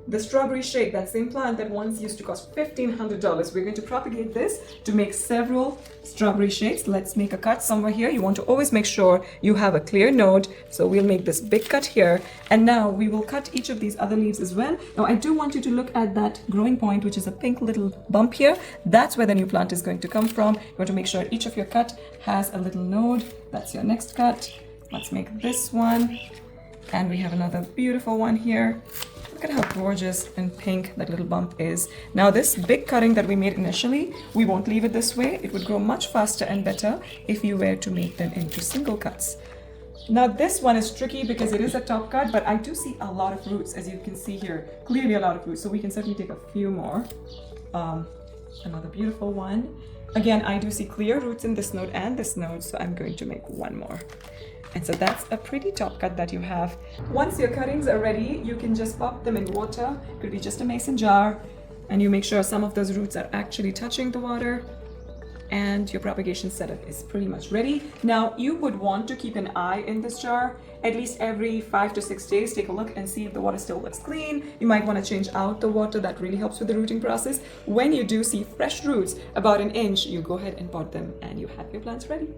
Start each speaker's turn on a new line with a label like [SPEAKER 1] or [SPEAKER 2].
[SPEAKER 1] the strawberry shake, that same plant that once used to cost $1,500. We're going to propagate this to make several strawberry shakes. Let's make a cut somewhere here. You want to always make sure you have a clear node. So we'll make this big cut here. And now we will cut each of these other leaves as well. Now I do want you to look at that growing point, which is a pink little bump here. That's where the new plant is going to come from. You want to make sure each of your cut has a little node. That's your next cut. Let's make this one. And we have another beautiful one here. Look at how gorgeous and pink that little bump is. Now this big cutting that we made initially, we won't leave it this way. It would grow much faster and better if you were to make them into single cuts. Now this one is tricky because it is a top cut, but I do see a lot of roots, as you can see here. Clearly a lot of roots, so we can certainly take a few more. Another beautiful one. Again, I do see clear roots in this node and this node, so I'm going to make one more. And so that's a pretty top cut that you have. Once your cuttings are ready, you can just pop them in water. It could be just a mason jar. And you make sure some of those roots are actually touching the water. And your propagation setup is pretty much ready. Now, you would want to keep an eye in this jar. At least every 5 to 6 days, take a look and see if the water still looks clean. You might want to change out the water. That really helps with the rooting process. When you do see fresh roots about 1 inch, you go ahead and pot them and you have your plants ready.